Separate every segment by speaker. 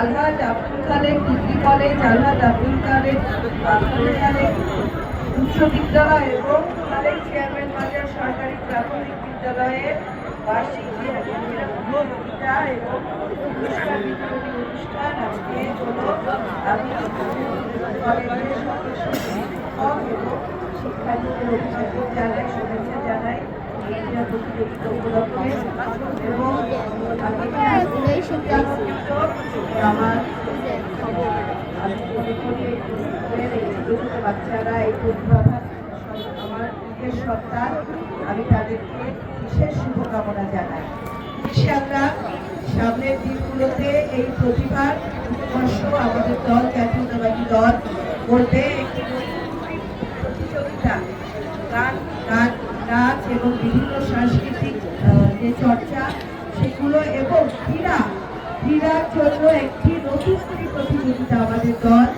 Speaker 1: আলহাজ Abdul Khalek degree college, আলহাজ আব্দুল খালেক উচ্চ বিদ্যালয় এবং খালেক চেয়ারম্যান বাজার সরকারি প্রাথমিক বিদ্যালয়ের বার্ষিক প্রতিযোগিতা এবং পুরস্কার বিতরণী অনুষ্ঠান আজকে হলো। আমি কলেজের সদস্য শিক্ষক এবং শিক্ষার্থীদের অভিনন্দন জানাই, শুভেচ্ছা জানাই এই প্রতিযোগিতা উপলক্ষে। এবং আমার বাচ্চারা এই প্রতিভাবান আমার নিজের সন্তান, আমি তাদেরকে বিশেষ শুভকামনা জানাই। ইনশাআল্লাহ সামনের দিনগুলোতে এই প্রতিভার উৎকর্ষ আমাদের দল জাতীয়তাবাদী দল করবে। একটি প্রতিযোগিতা গান, নাচ এবং বিভিন্ন সাংস্কৃতিক যে চর্চা সেগুলো এবং ক্রীড়ার জন্য একটি নতুন প্রতিযোগিতা আমাদের দল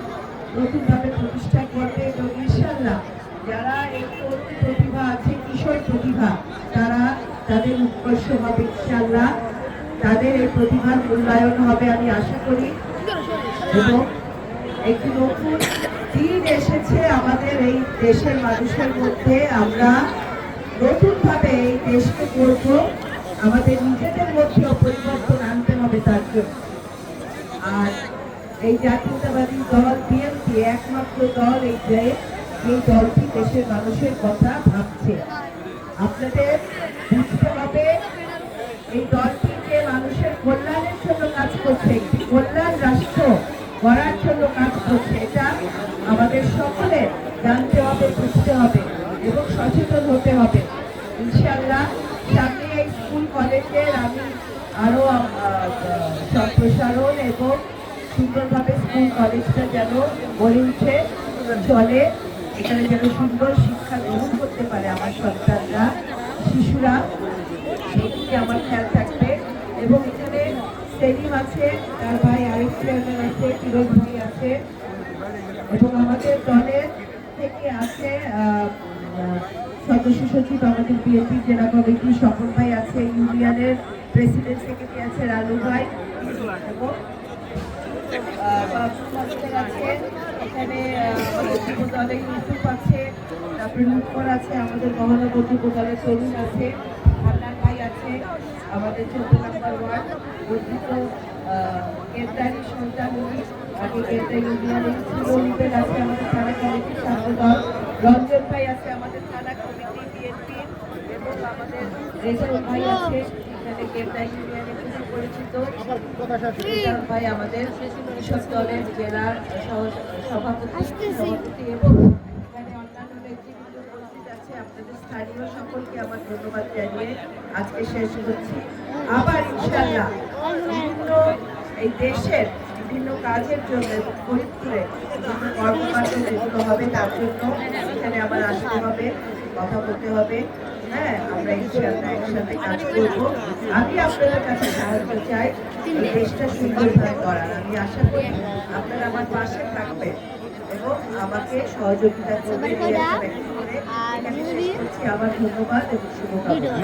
Speaker 1: নতুনভাবে প্রতিষ্ঠা করবে। এবং ইনশাআল্লাহ যারা এই তরুণ প্রতিভা আছে, কিশোর প্রতিভা, তারা তাদের উৎকর্ষ হবে ইনশাআল্লাহ, তাদের এই প্রতিভার মূল্যায়ন হবে আমি আশা করি। এবং একটি নতুন দিন এসেছে আমাদের এই দেশের মানুষের মধ্যে। আমরা নতুনভাবে এই দেশকে করব, আমাদের নিজেদের মধ্যেও পরিবর্তন আনতে হবে তার জন্য। আর এই জাতীয়তাবাদী দল বিএনপি একমাত্র দল এই দলটি দেশের মানুষের কথা ভাবছে। আপনাদের বুঝতে হবে এই দলটি যে মানুষের কল্যাণের জন্য কাজ করছে, একটি কল্যাণ রাষ্ট্র গড়ার জন্য কাজ করছে, এটা আমাদের সকলের জানতে হবে, বুঝতে হবে এবং সচেতন হতে হবে। ইনশাআল্লাহ সামনে এই স্কুল কলেজের আমি আরো সম্প্রসারণ এবং সুন্দরভাবে স্কুল কলেজটা যেন গড়ে উঠে চলে, এখানে যেন সুন্দর শিক্ষা গ্রহণ করতে পারে আমার সন্তানরা, শিশুরা, সেদিকে আমার খেয়াল থাকবে। এবং এখানে সেলিম আছে, তার ভাই আরেক চেয়ারম্যান আছে, ফিরোজ ভাই আছে এবং আমাদের দলের থেকে আছে সদস্য সচিব আমাদের বিএনপি জেলা কমিটির স্বপন ভাই আছে, ইউনিয়নের প্রেসিডেন্ট সেক্রেটারি আছে রানু ভাই এবং আছে, এখানে যুব দলের ইউসুফ আছে, তারপরে লুৎফর আছে, আমাদের মহানগর যুব দলের তরুণ আছে, হান্নান ভাই আছে, আমাদের 14 নম্বর ওয়ার্ড বর্ধিত কেন্দ্রারি সন্তান আগে কেন্দ্রা ইউনিয়নের সুরলিপের আছে, আমাদের থানা কমিটির ছাত্র দল রঞ্জন ভাই আছে, আমাদের থানা কমিটি বিএনপির এবং আমাদের রেজাউল ভাই আছে এখানে কেন্দ্রা ইউনিয়নে খুবই পরিচিত, ভাই আমাদের কৃষক দলের জেলার সভাপতি এবং এখানে অন্যান্য নেতৃবৃন্দ উপস্থিত আছে। আপনাদের স্থানীয় সকলকে আমার ধন্যবাদ জানিয়ে আজকে শেষ করছি। আবার ইনশাআল্লাহ বিভিন্ন এই দেশের বিভিন্ন কাজের জন্য ফরিদপুরে বিভিন্ন কর্মকাণ্ড যেগুলো হবে তার জন্য এখানে আবার আসতে হবে, কথা বলতে হবে। হ্যাঁ, আমরা ইনশাআল্লাহ একসাথে কাজ করব। আমি আপনাদের কাছে সাহায্য চাই এই দেশটা সুন্দরভাবে করার। আমি আশা করি আপনারা আমার পাশে থাকবেন এবং আমাকে সহযোগিতা করবেন। আমার ধন্যবাদ এবং শুভকামনা।